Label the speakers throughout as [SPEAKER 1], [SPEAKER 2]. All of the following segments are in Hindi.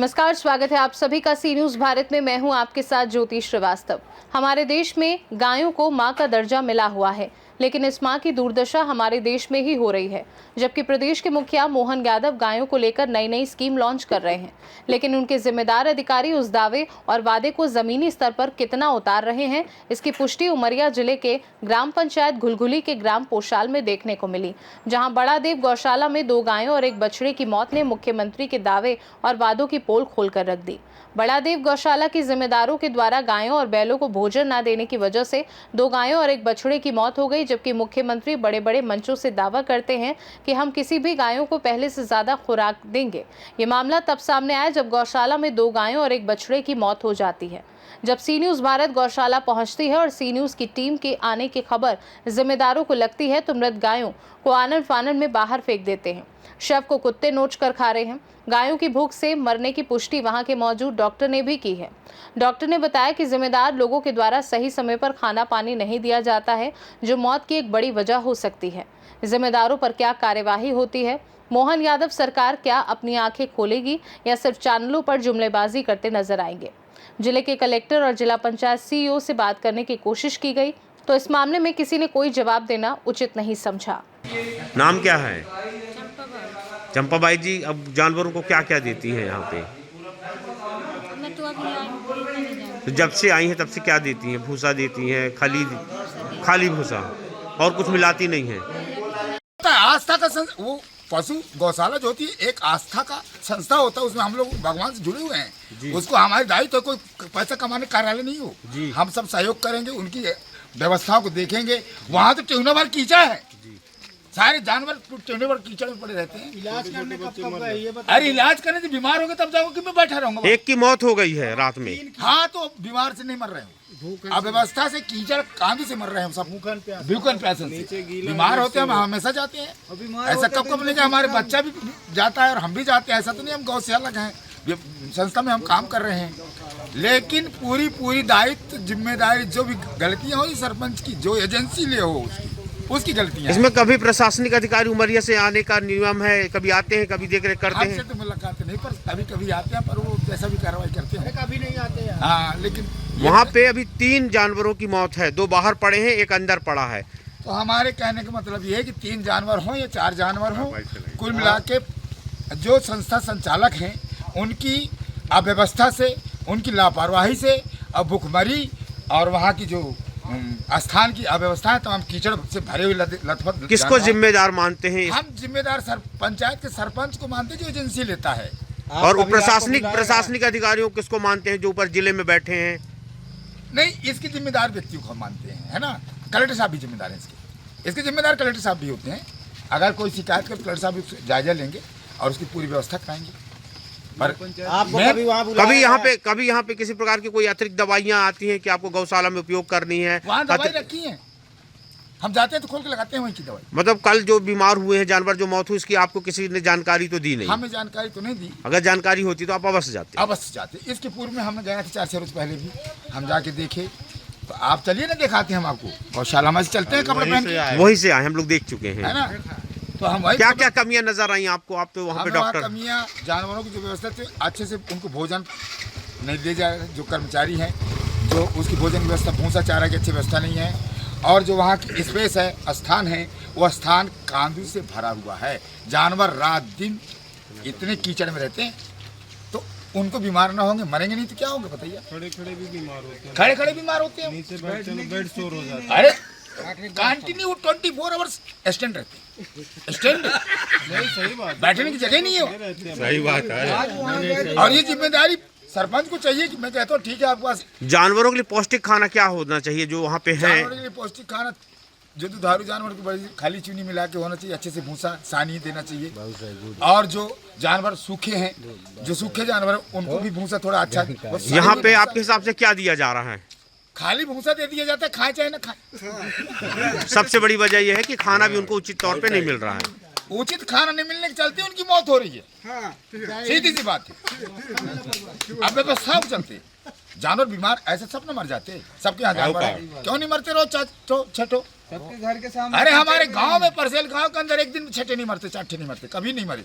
[SPEAKER 1] नमस्कार, स्वागत है आप सभी का सी न्यूज भारत में। मैं हूं आपके साथ ज्योति श्रीवास्तव। हमारे देश में गायों को मां का दर्जा मिला हुआ है, लेकिन इस मां की दुर्दशा हमारे देश में ही हो रही है। जबकि प्रदेश के मुखिया मोहन यादव गायों को लेकर नई नई स्कीम लॉन्च कर रहे हैं, लेकिन उनके जिम्मेदार अधिकारी उस दावे और वादे को जमीनी स्तर पर कितना उतार रहे हैं, इसकी पुष्टि उमरिया जिले के ग्राम पंचायत घुलघुली के ग्राम पोशाल में देखने को मिली, जहां बड़ादेव गौशाला में 2 गायों और 1 बछड़े की मौत ने मुख्यमंत्री के दावे और वादों की पोल खोलकर रख दी। बड़ादेव गौशाला के जिम्मेदारों के द्वारा गायों और बैलों को भोजन न देने की वजह से 2 गायों और 1 बछड़े की मौत हो गई, जबकि मुख्यमंत्री बड़े बड़े मंचों से दावा करते हैं कि हम किसी भी गायों को पहले से ज्यादा खुराक देंगे। ये मामला तब सामने आया जब गौशाला में 2 गायों और 1 बछड़े की मौत हो जाती है। जब सी न्यूज भारत गौशाला पहुंचती है और सी न्यूज की टीम के आने की खबर जिम्मेदारों को लगती है तो मृत गायों को आनन फानन में बाहर फेंक देते हैं। शव को कुत्ते नोच कर खा रहे हैं। गायों की भूख से मरने की पुष्टि वहां के मौजूद डॉक्टर ने भी की है। डॉक्टर ने बताया कि जिम्मेदार लोगों के द्वारा सही समय पर खाना पानी नहीं दिया जाता है, जो मौत की एक बड़ी वजह हो सकती है। जिम्मेदारों पर क्या कार्यवाही होती है? मोहन यादव सरकार क्या अपनी आंखें खोलेगी या सिर्फ चैनलों पर जुमलेबाजी करते नजर आएंगे? जिले के कलेक्टर और जिला पंचायत सीईओ से बात करने की कोशिश की गई तो इस मामले में किसी ने कोई जवाब देना उचित नहीं समझा।
[SPEAKER 2] नाम क्या है? चंपाबाई जी, अब जानवरों को क्या क्या देती हैं यहाँ पे?
[SPEAKER 3] मैं तो अभी आई हूँ।
[SPEAKER 2] तो जब से आई हैं तब से क्या देती हैं? भूसा देती हैं, खाली भूसा, और कुछ मिलाती नहीं है?
[SPEAKER 4] आस्था का वो पशु गौशाला जो होती है एक आस्था का संस्था होता है, उसमें हम लोग भगवान से जुड़े हुए हैं। उसको हमारे दायित्व तो कोई पैसा कमाने कार्यालय नहीं हो, हम सब सहयोग करेंगे, उनकी व्यवस्थाओं को देखेंगे। वहाँ तो ट्यूनों भर कीचड़ है, सारे जानवर ट्यूनों भर कीचड़ में पड़े रहते हैं। इलाज करने कब? अरे इलाज करने से बीमार हो गए तब जाओ कि मैं बैठा रहूंगा।
[SPEAKER 2] एक की मौत हो गई है रात में।
[SPEAKER 4] हाँ, तो बीमार से नहीं मर रहे हो, अव्यवस्था से कीचड़ कांदी से मर रहे हैं हम सब, भूखन प्यासन से बीमार होते हैं। हम हमेशा जाते हैं, ऐसा कब नहीं कि हमारे बच्चा भी जाता है और हम भी जाते हैं, ऐसा तो नहीं। हम गौशाला हैं, संस्था में हम काम कर रहे हैं, लेकिन पूरी दायित्व जिम्मेदारी जो भी गलतियां हो सरपंच की, जो एजेंसी ले हो उसकी गलतियां।
[SPEAKER 2] इसमें कभी प्रशासनिक अधिकारी उमरिया से आने का नियम है? कभी आते हैं, कभी देख रेख करते हैं?
[SPEAKER 4] तो मुलाकात नहीं, पर कभी आते हैं, पर वो जैसा भी कार्रवाई करते हैं। कभी नहीं आते हैं। हाँ, लेकिन
[SPEAKER 2] वहाँ पे अभी 3 जानवरों की मौत है, 2 बाहर पड़े हैं, 1 अंदर पड़ा है।
[SPEAKER 4] तो हमारे कहने का मतलब ये है कि 3 जानवर हों या 4 जानवर हों, कुल मिला के जो संस्था संचालक हैं उनकी अव्यवस्था से, उनकी लापरवाही से, अब भुखमरी और वहाँ की जो स्थान की अव्यवस्था है, तमाम कीचड़ से भरे हुए लथपथ।
[SPEAKER 2] किसको जिम्मेदार मानते हैं?
[SPEAKER 4] हम जिम्मेदार पंचायत के सरपंच को मानते हैं जो एजेंसी लेता है।
[SPEAKER 2] और प्रशासनिक अधिकारियों किसको मानते हैं जो ऊपर जिले में बैठे हैं?
[SPEAKER 4] नहीं, इसके जिम्मेदार व्यक्तियों को हम मानते हैं, है ना। कलेक्टर साहब भी जिम्मेदार हैं इसके जिम्मेदार कलेक्टर साहब भी होते हैं। अगर कोई शिकायत कर, कलेक्टर साहब जायजा लेंगे और उसकी पूरी व्यवस्था कराएंगे। पर
[SPEAKER 2] कभी यहाँ पे किसी प्रकार की कोई अतिरिक्त दवाइयाँ आती हैं कि आपको गौशाला में उपयोग करनी है?
[SPEAKER 4] वहाँ दवाई रखी है, हम जाते हैं तो खोल के लगाते हैं वहीं की दवाई।
[SPEAKER 2] मतलब कल जो बीमार हुए हैं जानवर, जो मौत हुई, इसकी आपको किसी ने जानकारी तो दी नहीं?
[SPEAKER 4] हमें जानकारी तो नहीं दी।
[SPEAKER 2] अगर जानकारी होती तो आप अवश्य जाते?
[SPEAKER 4] इसके पूर्व में हमने गया था 4-6 रोज पहले भी, हम जाके देखे। तो आप चलिए ना, दिखाते हैं हम आपको। गौशाला में चलते हैं, कपड़े पहन के
[SPEAKER 2] वहीं से आए, हम लोग देख चुके हैं,
[SPEAKER 4] है ना। तो हम
[SPEAKER 2] क्या क्या कमियां नजर आई आपको? आप तो वहाँ पे डॉक्टर।
[SPEAKER 4] कमियां, जानवरों की जो व्यवस्था थी, अच्छे से उनको भोजन नहीं दिया जा रहा। जो कर्मचारी हैं, जो उसकी भोजन की व्यवस्था, भूसा चारा की अच्छी व्यवस्था नहीं है। और जो वहाँ की स्पेस है, स्थान है, वो स्थान कांदू से भरा हुआ है। जानवर रात दिन इतने कीचड़ में रहते हैं, तो उनको बीमार ना होंगे, मरेंगे नहीं तो क्या होंगे बताइए?
[SPEAKER 5] खड़े भी बीमार होते हैं,
[SPEAKER 4] खड़े बीमार होते हैं,
[SPEAKER 5] नीचे बेड शोर हो जाता है।
[SPEAKER 4] अरे कंटिन्यू 24 आवर्स स्टैंड रहते हैं, स्टैंड
[SPEAKER 5] नहीं, सही बात,
[SPEAKER 4] बैठने की जगह नहीं है।
[SPEAKER 2] सही बात है।
[SPEAKER 4] और ये जिम्मेदारी सरपंच को चाहिए कि मैं कहता हूँ ठीक है, आपके पास
[SPEAKER 2] जानवरों के लिए पौष्टिक खाना क्या होना चाहिए जो वहाँ पे है?
[SPEAKER 4] जानवरों के लिए पौष्टिक खाना, जो दुधारू जानवर की बड़ी खाली चीनी मिला के होना चाहिए, अच्छे से भूसा सानी देना चाहिए। और जो जानवर सूखे हैं, जो सूखे जानवर उनको भी भूसा थोड़ा अच्छा।
[SPEAKER 2] यहाँ पे आपके हिसाब से क्या दिया जा रहा है?
[SPEAKER 4] खाली भूसा दे दिया जाता है, खाए चाहे ना खाए।
[SPEAKER 2] सबसे बड़ी वजह यह है कि खाना भी उनको उचित तौर पे नहीं मिल रहा है।
[SPEAKER 4] उचित खाना नहीं मिलने के चलते उनकी मौत हो रही है, सीधी सी बात है। अब व्यवस्था चलती, जानवर बीमार ऐसे सब न मर जाते, सबके यहाँ जानवर है, क्यों नहीं मरते? रोज छठो
[SPEAKER 5] सबके घर के सामने।
[SPEAKER 4] अरे हमारे गांव में, परसेल गांव के अंदर एक दिन 6 नहीं मरते, 4 नहीं मरते, कभी नहीं मरे।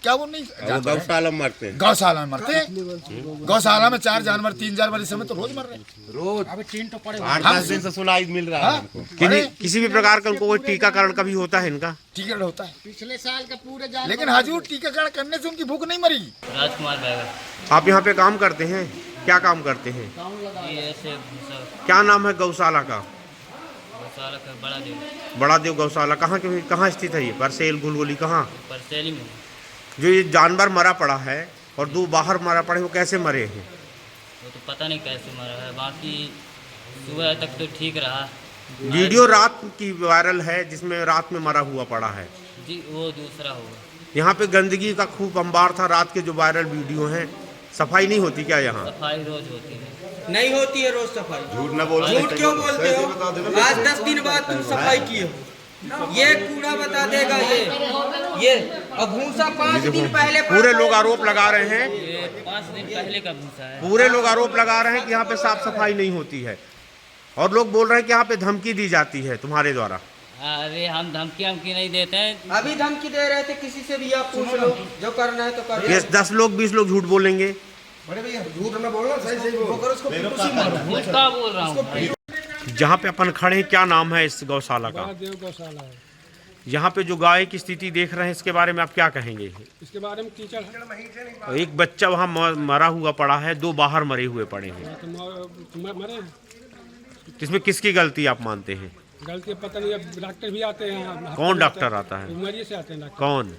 [SPEAKER 4] क्या वो नहीं जाता है?
[SPEAKER 2] गौशाला में मरते हैं।
[SPEAKER 4] गौशाला में मरते हैं। गौशाला में 4 जानवर 3 जानवर इस समय तो रोज मर रहे हैं।
[SPEAKER 2] रोज
[SPEAKER 3] अभी 3 तो पड़े
[SPEAKER 2] 8-10 दिन से सुनाई मिल रहा है
[SPEAKER 4] हाँ?
[SPEAKER 2] हमको। किसी भी प्रकार का उनको कोई टीकाकरण कभी होता है इनका?
[SPEAKER 4] टीकाकरण होता है,
[SPEAKER 3] पिछले साल का पूरे जानवर
[SPEAKER 4] लेकिन हजूर टीकाकरण करने से उनकी भूख नहीं मरी।
[SPEAKER 6] राजकुमार बैगर
[SPEAKER 2] आप यहाँ पे काम करते हैं? क्या काम करते हैं?
[SPEAKER 6] ये ऐसे भूसा
[SPEAKER 2] क्या नाम है गौशाला का?
[SPEAKER 6] गौशाला का बड़ा देव
[SPEAKER 2] बड़ा देव गौशाला कहाँ स्थित है ये? परसेल गुलगुली कहाँ?
[SPEAKER 6] परसेली में
[SPEAKER 2] जो ये जानवर मरा पड़ा है और 2 बाहर मरा पड़े, वो कैसे मरे हैं?
[SPEAKER 6] वो तो पता नहीं कैसे मरा है, बाकी सुबह तक तो ठीक रहा।
[SPEAKER 2] वीडियो रात की वायरल है जिसमें रात में मरा हुआ पड़ा है।
[SPEAKER 6] जी वो दूसरा होगा।
[SPEAKER 2] यहाँ पे गंदगी का खूब अंबार था। रात के जो वायरल वीडियो हैं, सफाई नहीं होती क्या यहाँ?
[SPEAKER 6] सफाई रोज होती है।
[SPEAKER 7] नहीं होती है रोज सफाई।
[SPEAKER 2] झूठ न बोलो।
[SPEAKER 7] झूठ क्यों बोलते हो? आज 10 दिन बाद तुम सफाई किए हो। ये कूड़ा बता देगा ये अब भूसा 5 दिन पहले
[SPEAKER 2] पूरे लोग आरोप लगा रहे हैं,
[SPEAKER 6] ये 5 दिन पहले का भूसा है।
[SPEAKER 2] पूरे लोग आरोप लगा रहे हैं कि यहाँ पे साफ सफाई नहीं होती है, और लोग बोल रहे हैं कि यहाँ पे धमकी दी जाती है तुम्हारे द्वारा।
[SPEAKER 6] अरे हम धमकी नहीं देते हैं।
[SPEAKER 7] अभी धमकी दे रहे थे, किसी से भी आप पूछ लो, जो करना है तो कर।
[SPEAKER 2] ये 10 लोग 20 लोग झूठ बोलेंगे।
[SPEAKER 7] बड़े भैया झूठ न बोलना, सही बोल। उसको
[SPEAKER 6] झूठ का बोल रहा हूँ।
[SPEAKER 2] जहाँ पे अपन खड़े हैं, क्या नाम है इस गौशाला का?
[SPEAKER 5] देव गौशाला है।
[SPEAKER 2] यहाँ पे जो गाय की स्थिति देख रहे हैं, इसके बारे में आप क्या कहेंगे?
[SPEAKER 5] इसके बारे में कीचड़ है।
[SPEAKER 2] एक बच्चा वहाँ मरा हुआ पड़ा है, 2 बाहर मरे हुए पड़े हैं।
[SPEAKER 5] तो मरे हैं।
[SPEAKER 2] इसमें किसकी गलती आप मानते हैं?
[SPEAKER 5] गलती पता नहीं, अब डॉक्टर भी आते हैं।
[SPEAKER 2] कौन डॉक्टर आता है?
[SPEAKER 5] उमरिया से आते हैं डॉक्टर।
[SPEAKER 2] कौन?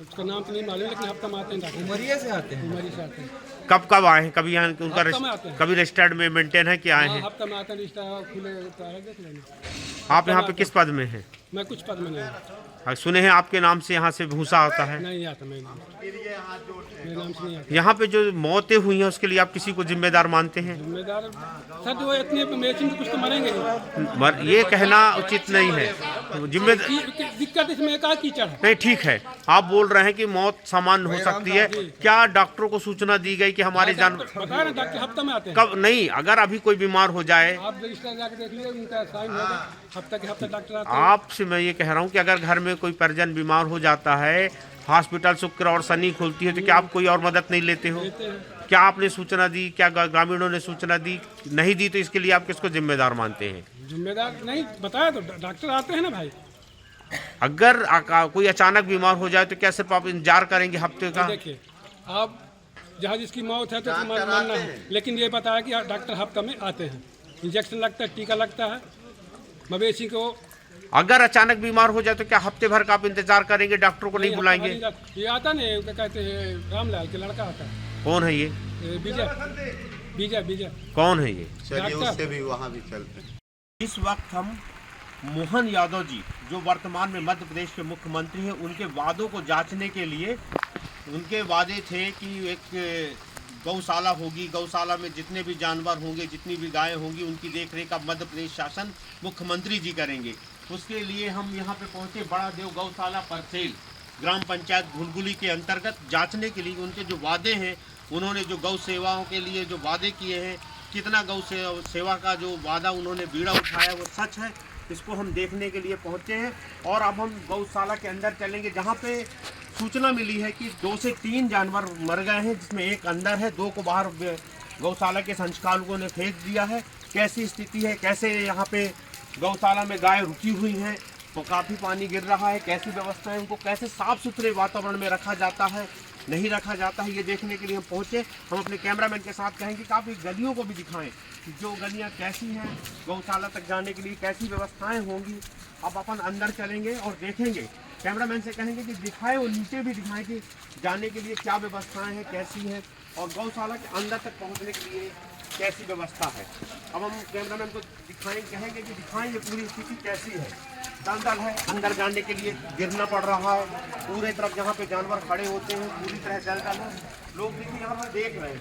[SPEAKER 5] उसका नाम तो नहीं मालूम, लेकिन हफ्ता में आते हैं डॉक्टर।
[SPEAKER 7] उमरिया से आते हैं।
[SPEAKER 5] उमरिया से आते हैं।
[SPEAKER 2] कब आए हैं? कभी यहाँ उनका
[SPEAKER 5] हफ्ता में आते हैं।
[SPEAKER 2] कभी रजिस्टर्ड में मेंटेन है कि आए
[SPEAKER 5] हाँ,
[SPEAKER 2] हैं?
[SPEAKER 5] हफ्ता में आते हैं, रिश्ता खुले तो है, देख लेना।
[SPEAKER 2] आप यहाँ पे किस पद में हैं?
[SPEAKER 5] मैं कुछ पद में नहीं हूँ।
[SPEAKER 2] सुने हैं आपके नाम से यहाँ से भूसा आता है।
[SPEAKER 5] नहीं आता, मैं नहीं, मेरे नाम से नहीं आता।
[SPEAKER 2] यहाँ पे जो मौतें हुई हैं, उसके लिए आप किसी को जिम्मेदार मानते हैं?
[SPEAKER 5] जिम्मेदार सर, जो इतने मेचिन तो कुछ तो मरेंगे ही।
[SPEAKER 2] ये कहना उचित नहीं है। जिम्मेदार
[SPEAKER 5] दिक्कत इसमें का कीचड़ है।
[SPEAKER 2] नहीं, ठीक है, आप बोल रहे हैं कि मौत सामान्य हो सकती है। क्या डॉक्टरों को सूचना दी गई कि हमारे जानवर
[SPEAKER 5] बताया ना, डॉक्टर हफ्ता में आते हैं।
[SPEAKER 2] कब? नहीं, अगर अभी कोई बीमार हो जाए,
[SPEAKER 5] आप रजिस्टर जाके देख लीजिए, उनका साइन होगा, हफ्ता के हफ्ता डॉक्टर आते हैं।
[SPEAKER 2] आपसे मैं ये कह रहा हूँ कि अगर घर में कोई परिजन बीमार हो जाता है, हॉस्पिटल शुक्र और शनि खुलती है, तो क्या आप कोई और मदद नहीं लेते हो? क्या आपने सूचना दी? क्या ग्रामीणों ने सूचना दी? नहीं दी तो इसके लिए आप किसको जिम्मेदार मानते हैं?
[SPEAKER 5] जिम्मेदार नहीं बताया तो डॉक्टर आते हैं ना भाई।
[SPEAKER 2] अगर कोई अचानक बीमार हो जाए तो क्या सिर्फ आप इंतजार करेंगे हफ्ते का?
[SPEAKER 5] देखिए, आप जहाँ जिसकी मौत है तो मानना है, लेकिन ये बताया कि डॉक्टर हफ्ता में आते हैं, इंजेक्शन लगता है, टीका लगता है मवेशी को।
[SPEAKER 2] अगर अचानक बीमार हो जाए तो क्या हफ्ते भर का आप इंतजार करेंगे, डॉक्टर को नहीं बुलाएंगे?
[SPEAKER 5] ये आता नहीं, क्या कहते हैं, रामलाल के लड़का आता है।
[SPEAKER 2] कौन है ये?
[SPEAKER 5] विजय
[SPEAKER 2] कौन है ये?
[SPEAKER 5] डॉक्टर।
[SPEAKER 8] भी वहाँ भी चलते हैं।
[SPEAKER 2] इस वक्त हम मोहन यादव जी, जो वर्तमान में मध्य प्रदेश के मुख्यमंत्री हैं, उनके वादों को जांचने के लिए, उनके वादे थे कि एक गौशाला होगी, गौशाला में जितने भी जानवर होंगे, जितनी भी गायें होंगी, उनकी देखरेख अब मध्य प्रदेश शासन मुख्यमंत्री जी करेंगे। उसके लिए हम यहाँ पे पहुँचे, बड़ा देव गौशाला परसेल ग्राम पंचायत गुलगुली के अंतर्गत जांचने के लिए उनके जो वादे हैं, उन्होंने जो गौ सेवाओं के लिए जो वादे किए हैं, कितना गौ सेवा का जो वादा उन्होंने बीड़ा उठाया वो सच है, इसको हम देखने के लिए पहुंचे हैं। और अब हम गौशाला के अंदर चलेंगे, जहां पे सूचना मिली है कि 2 से 3 जानवर मर गए हैं, जिसमें एक अंदर है, 2 को बाहर गौशाला के संचालकों ने फेंक दिया है। कैसी स्थिति है, कैसे यहाँ पे गौशाला में गाय रुकी हुई हैं, तो काफ़ी पानी गिर रहा है, कैसी व्यवस्था है, उनको कैसे साफ सुथरे वातावरण में रखा जाता है, नहीं रखा जाता है, ये देखने के लिए हम पहुँचे। हम अपने कैमरामैन के साथ कहेंगे कि आप इस गलियों को भी दिखाएं कि जो गलियाँ कैसी हैं, गौशाला तक जाने के लिए कैसी व्यवस्थाएं होंगी। अब अपन अंदर चलेंगे और देखेंगे, कैमरामैन से कहेंगे कि दिखाएं, और नीचे भी दिखाएं कि जाने के लिए क्या व्यवस्थाएं हैं, कैसी हैं, और गौशाला के अंदर तक पहुँचने के लिए कैसी व्यवस्था है। अब हम कैमरामैन को कहेंगे कि दिखाएं ये पूरी स्थिति कैसी है। दलदल है, अंदर जाने के लिए गिरना पड़ रहा है, पूरे तरफ जहाँ पे जानवर खड़े होते हैं पूरी तरह दलदल है। लोग देखिए यहाँ पर देख रहे हैं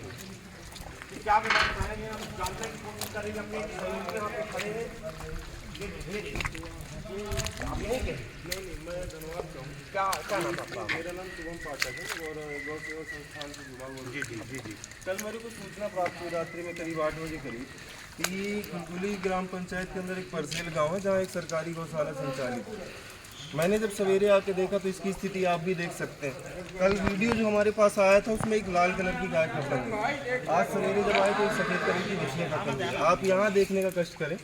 [SPEAKER 2] कि क्या व्यवस्था है, हम जानने की कोशिश करेंगे। अपने सहयोगी यहाँ पे खड़े हैं, आप यहीं के? नहीं, मैं धन्यवाद कहूँ। क्या नाम आपका?
[SPEAKER 5] मेरा नाम शुभम पाठक है और गौ सेवा संस्थान से जुड़ा हुआ।
[SPEAKER 2] जी।
[SPEAKER 5] कल मेरे को सूचना प्राप्त हुई रात्रि में करीब 8 बजे करीब कि गुलगुली ग्राम पंचायत के अंदर एक परसेल गांव है जहां एक सरकारी गौशाला संचालित है।
[SPEAKER 8] मैंने जब सवेरे आके देखा तो इसकी स्थिति आप भी देख सकते हैं। कल वीडियो जो हमारे पास आया था उसमें एक लाल कलर की गाय खत्म हुई, आज सवेरे जब आए तो एक सफ़ेद कलर की बछिया खत्म हुई। आप यहाँ देखने का कष्ट करें,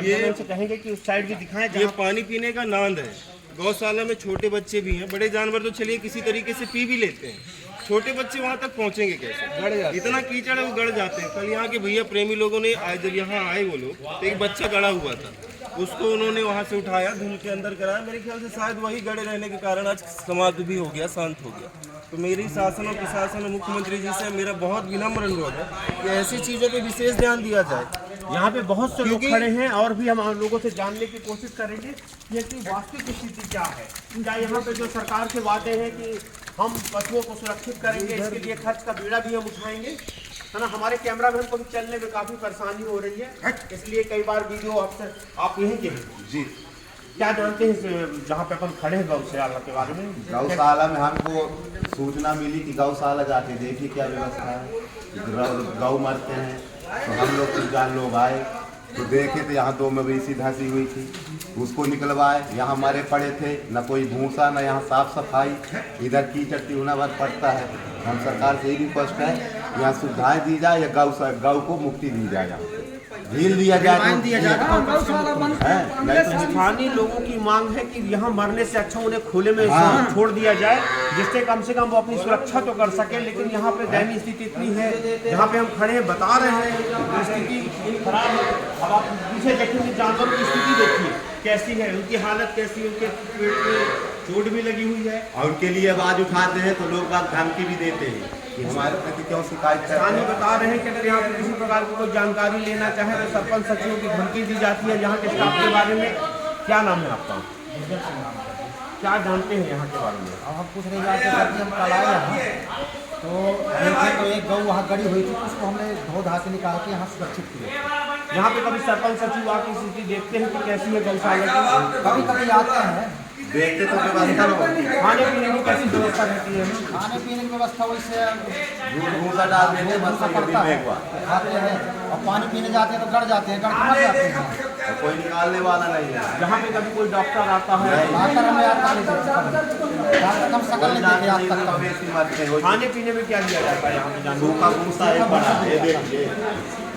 [SPEAKER 8] ये
[SPEAKER 2] कहेंगे कि उस साइड भी दिखाएं
[SPEAKER 8] ये पानी पीने का नांद है। गौशाला में छोटे बच्चे भी हैं, बड़े जानवर तो चलिए किसी तरीके से पी भी लेते हैं, छोटे बच्चे वहाँ तक पहुँचेंगे कैसे? गड़ जाते, इतना कीचड़ है वो गड़ जाते हैं। कल यहाँ के भैया प्रेमी लोगों ने जब यहाँ आए वो लोग, तो एक बच्चा गड़ा हुआ था, उसको उन्होंने वहाँ से उठाया, धूल के अंदर कराया। मेरे ख्याल से शायद वही गड़े रहने के कारण आज समाप्त भी हो गया, शांत हो गया। तो मेरी शासन और प्रशासन और मुख्यमंत्री जी से मेरा बहुत विनम्र अनुरोध है कि ऐसी चीज़ों पे विशेष ध्यान दिया जाए।
[SPEAKER 2] यहाँ पे बहुत से लोग खड़े हैं और भी हम लोगों से जानने की कोशिश करेंगे कि इसकी वास्तविक स्थिति क्या है। यहाँ पे जो सरकार के वादे हैं कि हम पशुओं को सुरक्षित करेंगे, इसके लिए खर्च का बीड़ा भी हम उठाएंगे, है ना। हमारे कैमरा मैन को भी चलने में काफ़ी परेशानी हो रही है, इसलिए कई बार वीडियो आपसे आप यहीं के जी क्या जानते हैं जहाँ पे अपन खड़े हैं गौशाला के बारे में?
[SPEAKER 9] गौशाला में हमको सूचना मिली कि गौशाला जाके देखिए क्या व्यवस्था है, गौ मरते हैं, तो हम लोग 3-4 लोग आए तो देखे तो यहाँ 2 मवेशी धंसी हुई थी, उसको निकलवाए। यहाँ मरे पड़े थे, न कोई भूसा न यहाँ साफ सफाई, इधर कीचड़ तिगुना भर पड़ता है। हम सरकार से यही रिक्वेस्ट है यहाँ सुविधाएं दी जाए या गौ को मुक्ति दी जाए, यहाँ ढील दिया जाए,
[SPEAKER 2] स्थानीय लोगों की मांग है कि यहाँ मरने से अच्छा उन्हें खुले में छोड़ दिया जाए, जिससे कम से कम वो अपनी सुरक्षा तो कर सके। लेकिन यहाँ पे दयनीय स्थिति इतनी है, यहाँ पे हम खड़े हैं बता रहे हैं स्थिति खराब है। अब आप पीछे देखेंगे जानवरों की स्थिति देखिए कैसी है, उनकी हालत कैसी है, उनके पेट में चोट भी लगी हुई है
[SPEAKER 9] और उनके लिए आवाज उठाते हैं तो लोग बात धमकी भी देते हैं कि हमारे प्रति क्यों शिकायत कर
[SPEAKER 2] स्थानीय बता रहे हैं कि अगर यहाँ पे किसी प्रकार की कोई जानकारी लेना चाहे तो सरपंच सचिवों की धमकी दी जाती है। यहाँ के स्टाफ के बारे में क्या नाम है आपका? क्या जानते हैं यहाँ के बारे में?
[SPEAKER 10] अब हम पूछ रहे हैं कि हम कल आए यहाँ तो देखे तो एक गौ वहाँ गड़ी हुई थी, उसको हमने धो धा के निकाल के यहाँ सुरक्षित किया।
[SPEAKER 2] यहाँ पे कभी सरपंच सचिव आके स्थिति देखते हैं कि कैसी है गौशाला की?
[SPEAKER 10] कभी कभी आते हैं,
[SPEAKER 9] देखते तो व्यवस्था
[SPEAKER 2] खाने पीने की कैसी व्यवस्था रहती है?
[SPEAKER 10] खाने पीने की व्यवस्था वैसे
[SPEAKER 9] भूसा डाल देते हैं, बस
[SPEAKER 10] पड़ता है, खाते हैं और पानी पीने जाते हैं तो गड़ जाते हैं, गड़ के मर जाते हैं,
[SPEAKER 9] तो कोई निकालने वाला नहीं है।
[SPEAKER 2] यहाँ पे कभी कोई डॉक्टर आता है?
[SPEAKER 10] डॉक्टर हमें आता नहीं देखते, हम सकल नहीं देखे आज तक।
[SPEAKER 9] मवेशी मरते हैं,
[SPEAKER 2] खाने पीने में क्या दिया जाता है यहाँ पे जानवर?
[SPEAKER 9] सूखा भूसा एक बड़ा है, देखिए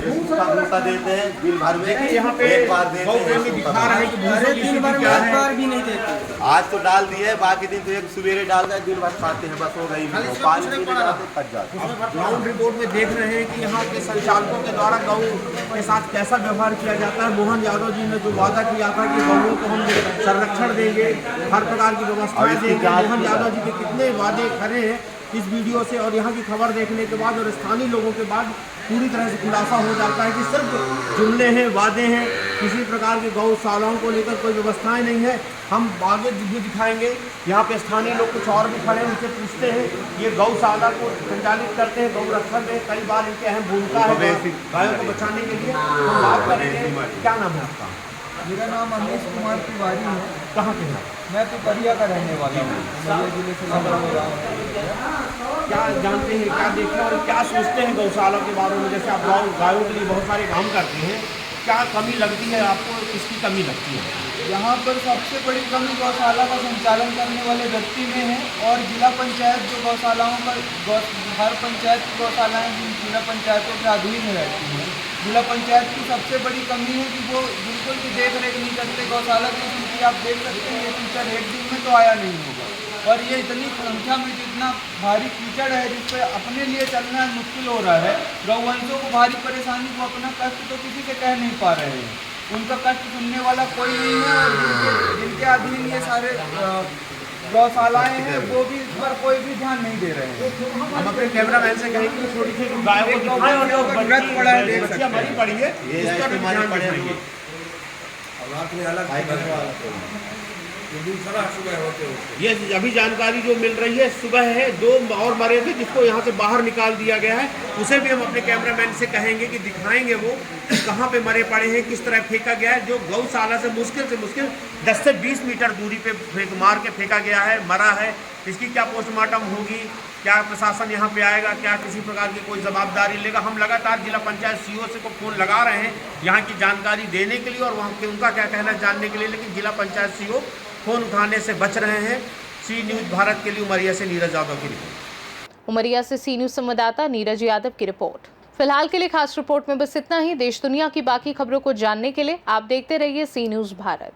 [SPEAKER 9] सूखा भूसा देते हैं दिन भर में,
[SPEAKER 2] यहाँ पे
[SPEAKER 9] एक बार देते हैं।
[SPEAKER 2] दिखा रहे हैं कि भूसे की स्थिति क्या है।
[SPEAKER 8] भी नहीं देते,
[SPEAKER 9] आज तो डाल दिए, बाकी दिन तो एक सवेरे डाल दें, दिन भर खाते हैं, बस हो गई। पानी पीने जाते फट जाते।
[SPEAKER 2] ग्राउंड रिपोर्ट में देख रहे हैं कि यहाँ के संचालकों के द्वारा गौ के साथ कैसा व्यवहार किया जाता है। मोहन यादव जी ने जो वादा किया था कि गौओं को हम संरक्षण देंगे, हर प्रकार की व्यवस्थाएं देंगे, मोहन यादव जी के कितने वादे खरे हैं इस वीडियो से और यहाँ की खबर देखने के बाद और स्थानीय लोगों के बाद पूरी तरह से खुलासा हो जाता है कि सिर्फ जुमले हैं, वादे हैं, किसी प्रकार के गौशालाओं को लेकर कोई व्यवस्थाएं नहीं है। हम आगे भी दिखाएंगे, यहाँ पे स्थानीय लोग कुछ और भी खड़े हैं, उनसे पूछते हैं। ये गौशाला को संचालित करते हैं, गौ रक्षण में कई बार इनकी अहम भूमिका है गायों को बचाने के लिए। हम बात करेंगे, क्या नाम है आपका?
[SPEAKER 10] मेरा नाम अमरीश कुमार तिवारी है।
[SPEAKER 2] कहाँ के हैं?
[SPEAKER 10] मैं पिपरिया का रहने वाला हूँ, बलिया जिले से लगा हुआ हूँ।
[SPEAKER 2] क्या जानते हैं, क्या देखते हैं और क्या सोचते हैं गौशाला के बारे में? जैसे आप गायों के लिए बहुत सारे काम करते हैं, क्या कमी लगती है आपको, किसकी कमी लगती है?
[SPEAKER 10] यहाँ पर सबसे बड़ी कमी गौशाला का संचालन करने वाले व्यक्ति में है और जिला पंचायत जो गौशालाओं का हर पंचायत की गौशालाएँ जिला पंचायतों के अधीन रहती हैं। जिला पंचायत की सबसे बड़ी कमी है कि वो बिल्कुल भी देख रेख नहीं करते गौशाला की, क्योंकि आप देख सकते हैं ये कीचड़ एक दिन में तो आया नहीं होगा और ये इतनी संख्या में जितना भारी कीचड़ है जिस पर अपने लिए चलना मुश्किल हो रहा है। गौवंशों को भारी परेशानी, को अपना कष्ट तो किसी से कह नहीं पा रहे हैं, उनका कष्ट सुनने वाला कोई नहीं है और जिनके अधीन ये सारे गौशालाएँ हैं वो भी इस पर कोई भी ध्यान नहीं दे रहे हैं।
[SPEAKER 2] हम अपने कैमरामैन से कहेंगे कि थोड़ी सी गायों को दिखाएं और जो
[SPEAKER 10] व्रत पड़ा है देख सकते हैं,
[SPEAKER 2] मरी पड़ी है इस पर भी ध्यान देंगे। ये अभी जानकारी जो मिल रही है, सुबह है 2 और मरे थे जिसको यहाँ से बाहर निकाल दिया गया है। उसे भी हम अपने कैमरामैन से कहेंगे कि दिखाएंगे वो कहाँ पे मरे पड़े हैं, किस तरह फेंका गया है। जो गौशाला से मुश्किल 10 से 20 मीटर दूरी पे मार के फेंका गया है, मरा है। इसकी क्या पोस्टमार्टम होगी, क्या प्रशासन यहाँ पे आएगा, क्या किसी प्रकार की कोई जवाबदारी लेगा? हम लगातार जिला पंचायत सीओ से को फ़ोन लगा रहे हैं यहाँ की जानकारी देने के लिए और वहाँ के उनका क्या कहना जानने के लिए, लेकिन जिला पंचायत सीओ फ़ोन उठाने से बच रहे हैं। सी न्यूज़ भारत के लिए उमरिया से नीरज यादव की रिपोर्ट।
[SPEAKER 1] उमरिया से सी न्यूज़ संवाददाता नीरज यादव की रिपोर्ट। फिलहाल के लिए खास रिपोर्ट में बस इतना ही। देश दुनिया की बाकी खबरों को जानने के लिए आप देखते रहिए सी न्यूज़ भारत।